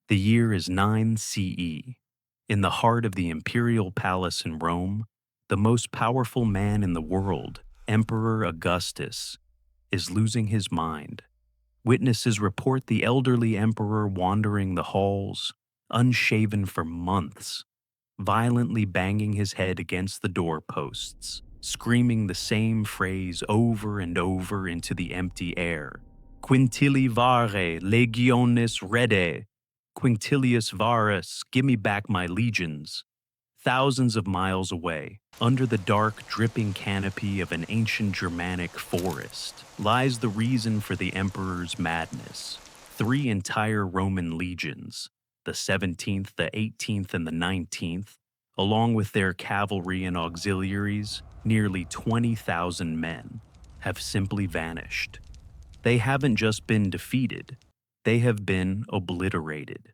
The year is 9 CE. In the heart of the imperial palace in Rome, the most powerful man in the world, Emperor Augustus, is losing his mind. Witnesses report the elderly emperor wandering the halls, unshaven for months, violently banging his head against the doorposts, screaming the same phrase over and over into the empty air. Quintilivare legionis rede. Quinctilius Varus, give me back my legions. Thousands of miles away, under the dark, dripping canopy of an ancient Germanic forest, lies the reason for the emperor's madness. 3 entire Roman legions, the 17th, the 18th, and the 19th, along with their cavalry and auxiliaries, nearly 20,000 men, have simply vanished. They haven't just been defeated, they have been obliterated.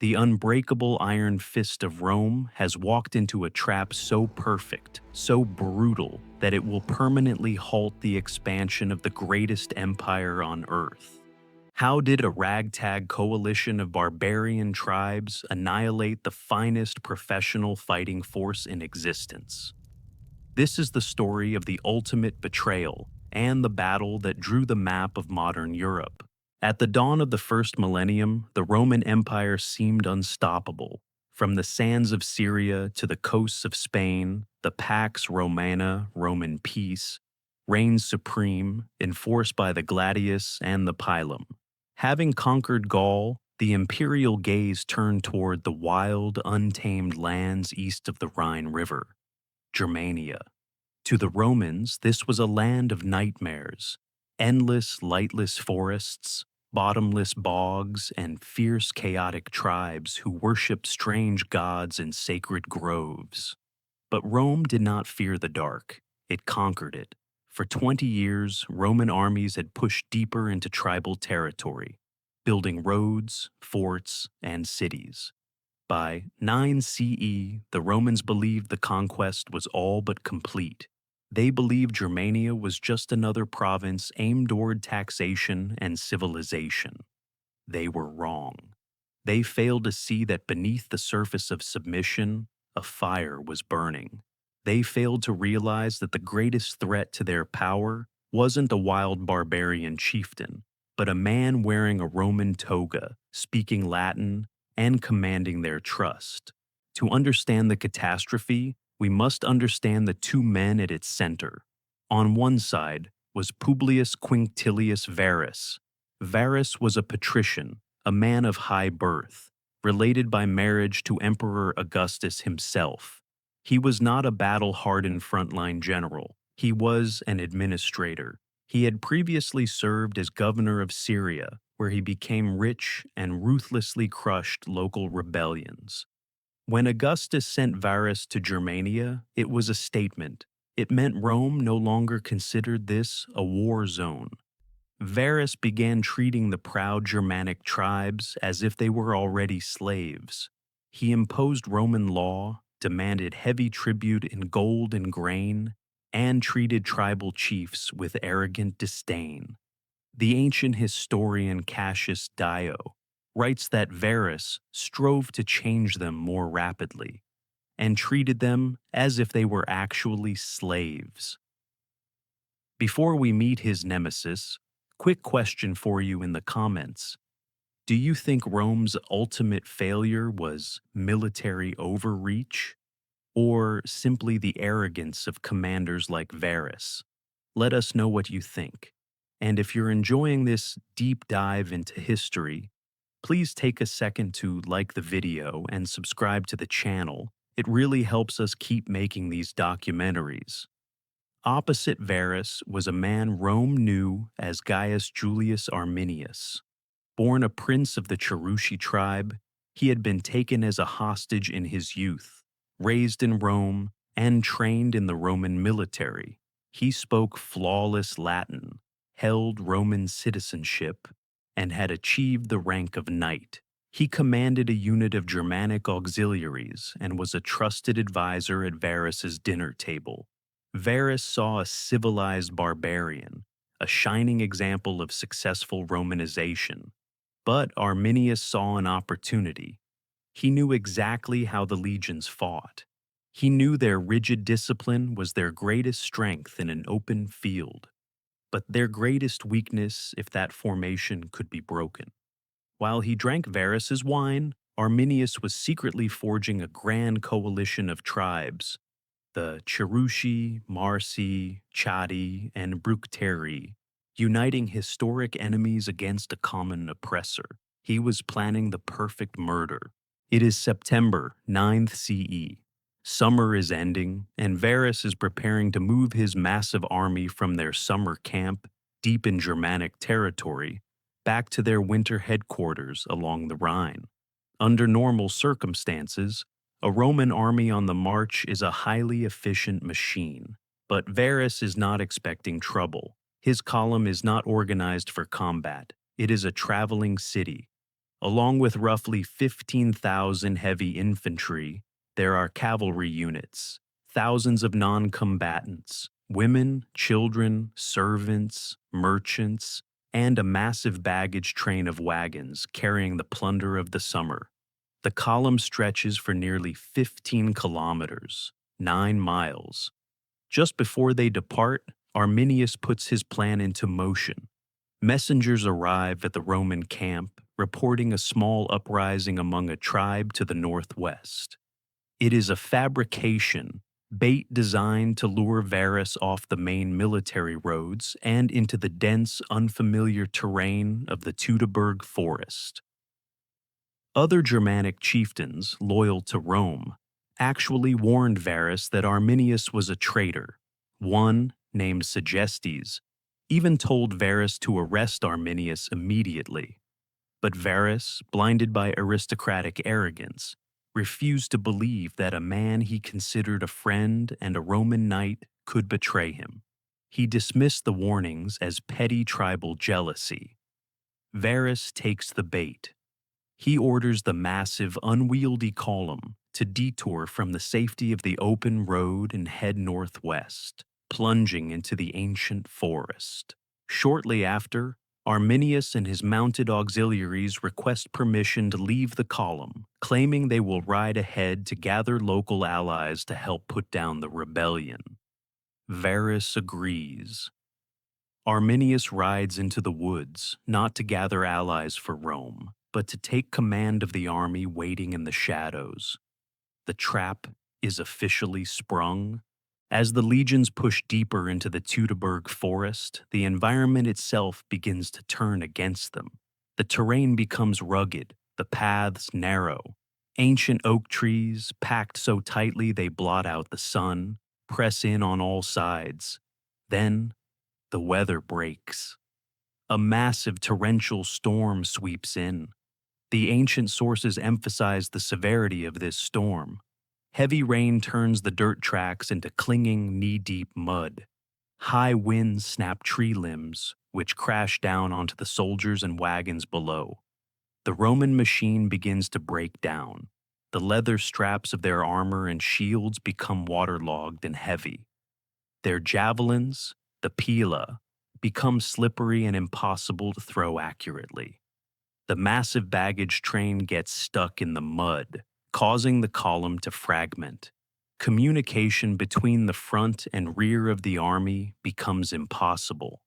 The unbreakable iron fist of Rome has walked into a trap so perfect, so brutal, that it will permanently halt the expansion of the greatest empire on earth. How did a ragtag coalition of barbarian tribes annihilate the finest professional fighting force in existence? This is the story of the ultimate betrayal and the battle that drew the map of modern Europe. At the dawn of the first millennium, the Roman Empire seemed unstoppable. From the sands of Syria to the coasts of Spain, the Pax Romana, Roman peace, reigned supreme, enforced by the gladius and the pilum. Having conquered Gaul, the imperial gaze turned toward the wild, untamed lands east of the Rhine River, Germania. To the Romans, this was a land of nightmares, endless, lightless forests, bottomless bogs, and fierce, chaotic tribes who worshipped strange gods in sacred groves. But Rome did not fear the dark. It conquered it. For 20 years, Roman armies had pushed deeper into tribal territory, building roads, forts, and cities. By 9 CE, the Romans believed the conquest was all but complete. They believed Germania was just another province aimed toward taxation and civilization. They were wrong. They failed to see that beneath the surface of submission, a fire was burning. They failed to realize that the greatest threat to their power wasn't a wild barbarian chieftain, but a man wearing a Roman toga, speaking Latin, and commanding their trust. To understand the catastrophe, we must understand the 2 men at its center. On one side was Publius Quinctilius Varus. Varus was a patrician, a man of high birth, related by marriage to Emperor Augustus himself. He was not a battle-hardened frontline general. He was an administrator. He had previously served as governor of Syria, where he became rich and ruthlessly crushed local rebellions. When Augustus sent Varus to Germania, it was a statement. It meant Rome no longer considered this a war zone. Varus began treating the proud Germanic tribes as if they were already slaves. He imposed Roman law, demanded heavy tribute in gold and grain, and treated tribal chiefs with arrogant disdain. The ancient historian Cassius Dio writes that Varus strove to change them more rapidly and treated them as if they were actually slaves. Before we meet his nemesis, quick question for you in the comments. Do you think Rome's ultimate failure was military overreach or simply the arrogance of commanders like Varus? Let us know what you think. And if you're enjoying this deep dive into history, please take a second to like the video and subscribe to the channel. It really helps us keep making these documentaries. Opposite Varus was a man Rome knew as Gaius Julius Arminius. Born a prince of the Cherushi tribe, he had been taken as a hostage in his youth, raised in Rome, and trained in the Roman military. He spoke flawless Latin, held Roman citizenship, and had achieved the rank of knight. He commanded a unit of Germanic auxiliaries and was a trusted advisor at Varus's dinner table. Varus saw a civilized barbarian, a shining example of successful Romanization. But Arminius saw an opportunity. He knew exactly how the legions fought. He knew their rigid discipline was their greatest strength in an open field, but their greatest weakness if that formation could be broken. While he drank Varus's wine, Arminius was secretly forging a grand coalition of tribes, the Cherushi, Marsi, Chadi, and Bructeri, uniting historic enemies against a common oppressor. He was planning the perfect murder. It is September 9th CE. Summer is ending, and Varus is preparing to move his massive army from their summer camp, deep in Germanic territory, back to their winter headquarters along the Rhine. Under normal circumstances, a Roman army on the march is a highly efficient machine. But Varus is not expecting trouble. His column is not organized for combat. It is a traveling city. Along with roughly 15,000 heavy infantry, there are cavalry units, thousands of non-combatants, women, children, servants, merchants, and a massive baggage train of wagons carrying the plunder of the summer. The column stretches for nearly 15 kilometers, 9 miles. Just before they depart, Arminius puts his plan into motion. Messengers arrive at the Roman camp, reporting a small uprising among a tribe to the northwest. It is a fabrication, bait designed to lure Varus off the main military roads and into the dense, unfamiliar terrain of the Teutoburg Forest. Other Germanic chieftains, loyal to Rome, actually warned Varus that Arminius was a traitor. One, named Segestes, even told Varus to arrest Arminius immediately. But Varus, blinded by aristocratic arrogance, refused to believe that a man he considered a friend and a Roman knight could betray him. He dismissed the warnings as petty tribal jealousy. Varus takes the bait. He orders the massive, unwieldy column to detour from the safety of the open road and head northwest, plunging into the ancient forest. Shortly after, Arminius and his mounted auxiliaries request permission to leave the column, claiming they will ride ahead to gather local allies to help put down the rebellion. Varus agrees. Arminius rides into the woods, not to gather allies for Rome, but to take command of the army waiting in the shadows. The trap is officially sprung. As the legions push deeper into the Teutoburg Forest, the environment itself begins to turn against them. The terrain becomes rugged, the paths narrow. Ancient oak trees, packed so tightly they blot out the sun, press in on all sides. Then, the weather breaks. A massive torrential storm sweeps in. The ancient sources emphasize the severity of this storm. Heavy rain turns the dirt tracks into clinging, knee-deep mud. High winds snap tree limbs, which crash down onto the soldiers and wagons below. The Roman machine begins to break down. The leather straps of their armor and shields become waterlogged and heavy. Their javelins, the pila, become slippery and impossible to throw accurately. The massive baggage train gets stuck in the mud, causing the column to fragment. Communication between the front and rear of the army becomes impossible.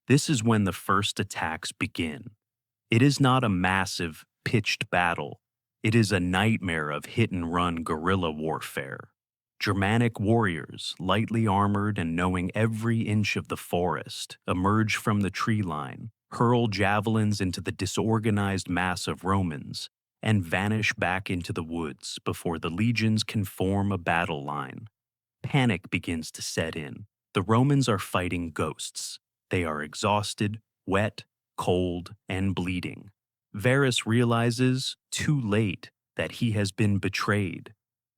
This is when the first attacks begin. It is not a massive, pitched battle. It is a nightmare of hit-and-run guerrilla warfare. Germanic warriors, lightly armored and knowing every inch of the forest, emerge from the tree line, hurl javelins into the disorganized mass of Romans, and vanish back into the woods before the legions can form a battle line. Panic begins to set in. The Romans are fighting ghosts. They are exhausted, wet, cold, and bleeding. Varus realizes, too late, that he has been betrayed.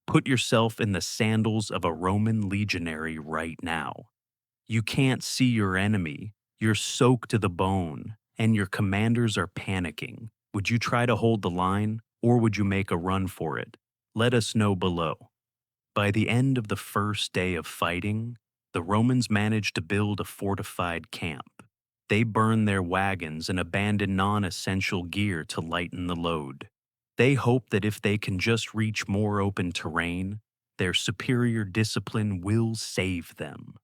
Put yourself in the sandals of a Roman legionary right now. You can't see your enemy. You're soaked to the bone, and your commanders are panicking. Would you try to hold the line, or would you make a run for it? Let us know below. By the end of the first day of fighting, the Romans managed to build a fortified camp. They burn their wagons and abandon non-essential gear to lighten the load. They hope that if they can just reach more open terrain, their superior discipline will save them.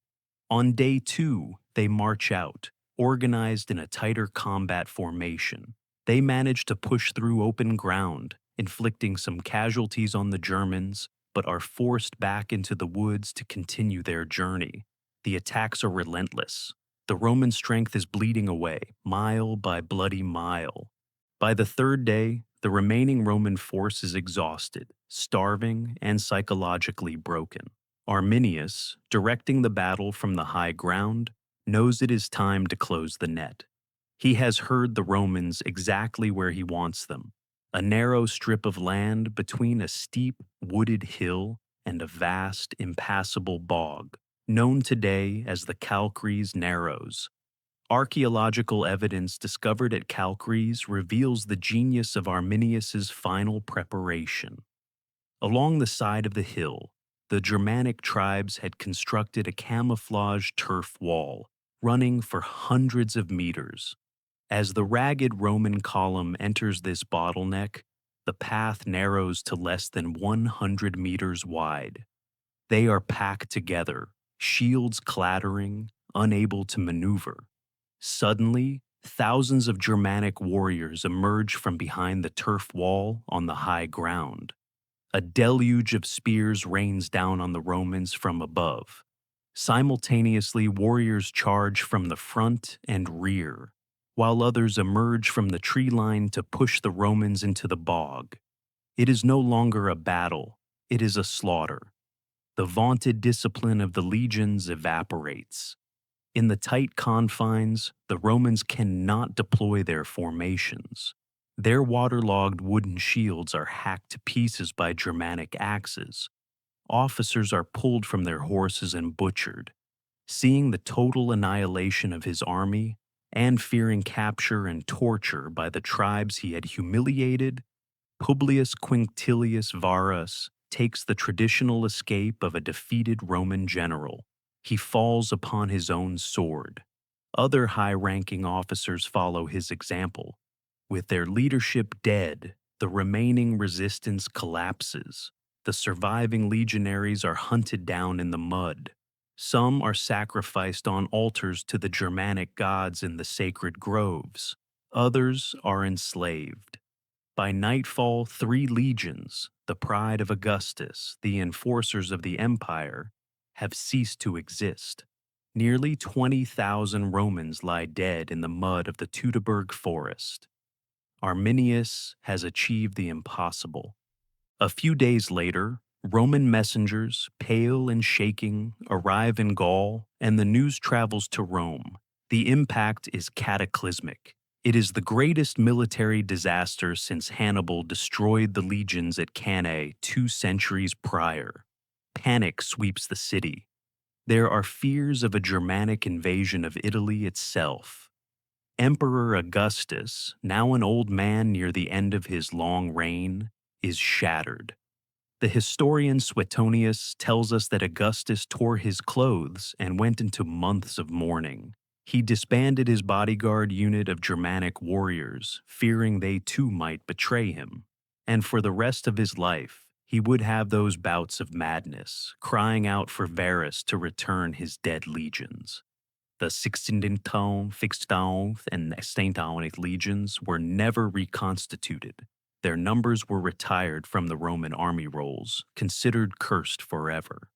On day 2, they march out, organized in a tighter combat formation. They manage to push through open ground, inflicting some casualties on the Germans, but are forced back into the woods to continue their journey. The attacks are relentless. The Roman strength is bleeding away, mile by bloody mile. By the 3rd day, the remaining Roman force is exhausted, starving, and psychologically broken. Arminius, directing the battle from the high ground, knows it is time to close the net. He has heard the Romans exactly where he wants them, a narrow strip of land between a steep, wooded hill and a vast, impassable bog, known today as the Calchries Narrows. Archaeological evidence discovered at Calchries reveals the genius of Arminius's final preparation. Along the side of the hill, the Germanic tribes had constructed a camouflage turf wall, running for hundreds of meters. As the ragged Roman column enters this bottleneck, the path narrows to less than 100 meters wide. They are packed together, shields clattering, unable to maneuver. Suddenly, thousands of Germanic warriors emerge from behind the turf wall on the high ground. A deluge of spears rains down on the Romans from above. Simultaneously, warriors charge from the front and rear, while others emerge from the tree line to push the Romans into the bog. It is no longer a battle, it is a slaughter. The vaunted discipline of the legions evaporates. In the tight confines, the Romans cannot deploy their formations. Their waterlogged wooden shields are hacked to pieces by Germanic axes. Officers are pulled from their horses and butchered. Seeing the total annihilation of his army, and fearing capture and torture by the tribes he had humiliated, Publius Quinctilius Varus takes the traditional escape of a defeated Roman general. He falls upon his own sword. Other high-ranking officers follow his example. With their leadership dead, the remaining resistance collapses. The surviving legionaries are hunted down in the mud. Some are sacrificed on altars to the Germanic gods in the sacred groves. Others are enslaved. By nightfall, 3 legions, the pride of Augustus, the enforcers of the empire, have ceased to exist. Nearly 20,000 Romans lie dead in the mud of the Teutoburg Forest. Arminius has achieved the impossible. A few days later, Roman messengers, pale and shaking, arrive in Gaul, and the news travels to Rome. The impact is cataclysmic. It is the greatest military disaster since Hannibal destroyed the legions at Cannae 2 centuries prior. Panic sweeps the city. There are fears of a Germanic invasion of Italy itself. Emperor Augustus, now an old man near the end of his long reign, is shattered. The historian Suetonius tells us that Augustus tore his clothes and went into months of mourning. He disbanded his bodyguard unit of Germanic warriors, fearing they too might betray him. And for the rest of his life, he would have those bouts of madness, crying out for Varus to return his dead legions. The 16th, 15th, and 17th legions were never reconstituted. Their numbers were retired from the Roman army rolls, considered cursed forever.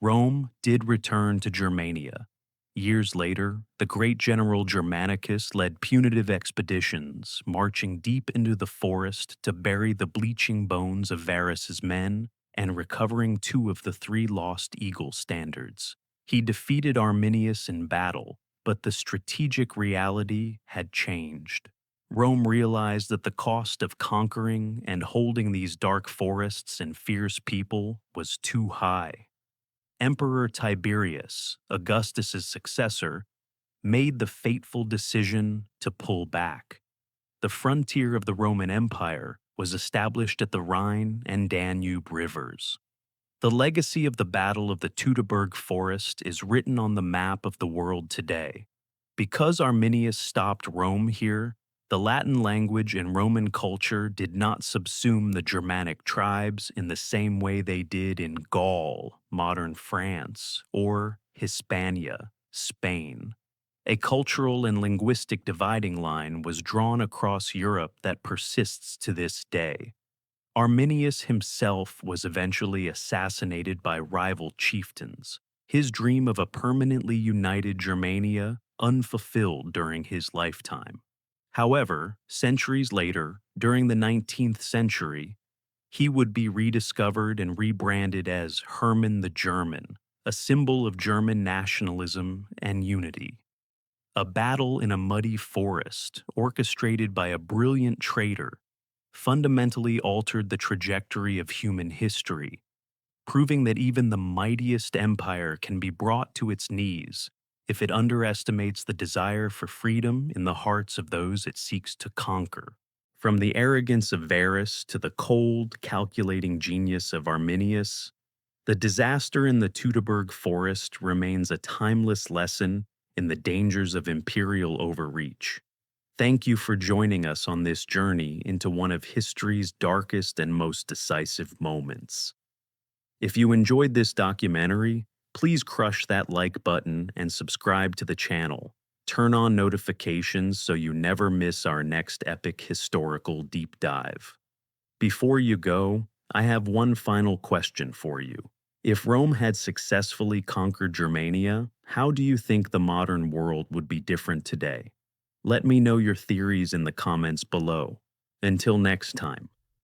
Rome did return to Germania. Years later, the great general Germanicus led punitive expeditions, marching deep into the forest to bury the bleaching bones of Varus's men and recovering 2 of the 3 lost eagle standards. He defeated Arminius in battle, but the strategic reality had changed. Rome realized that the cost of conquering and holding these dark forests and fierce people was too high. Emperor Tiberius, Augustus's successor, made the fateful decision to pull back. The frontier of the Roman Empire was established at the Rhine and Danube rivers. The legacy of the Battle of the Teutoburg Forest is written on the map of the world today. Because Arminius stopped Rome here, the Latin language and Roman culture did not subsume the Germanic tribes in the same way they did in Gaul, modern France, or Hispania, Spain. A cultural and linguistic dividing line was drawn across Europe that persists to this day. Arminius himself was eventually assassinated by rival chieftains, his dream of a permanently united Germania unfulfilled during his lifetime. However, centuries later, during the 19th century, he would be rediscovered and rebranded as Hermann the German, a symbol of German nationalism and unity. A battle in a muddy forest, orchestrated by a brilliant traitor, fundamentally altered the trajectory of human history, proving that even the mightiest empire can be brought to its knees if it underestimates the desire for freedom in the hearts of those it seeks to conquer. From the arrogance of Varus to the cold, calculating genius of Arminius, the disaster in the Teutoburg Forest remains a timeless lesson in the dangers of imperial overreach. Thank you for joining us on this journey into one of history's darkest and most decisive moments. If you enjoyed this documentary, please crush that like button and subscribe to the channel. Turn on notifications so you never miss our next epic historical deep dive. Before you go, I have one final question for you. If Rome had successfully conquered Germania, how do you think the modern world would be different today? Let me know your theories in the comments below. Until next time.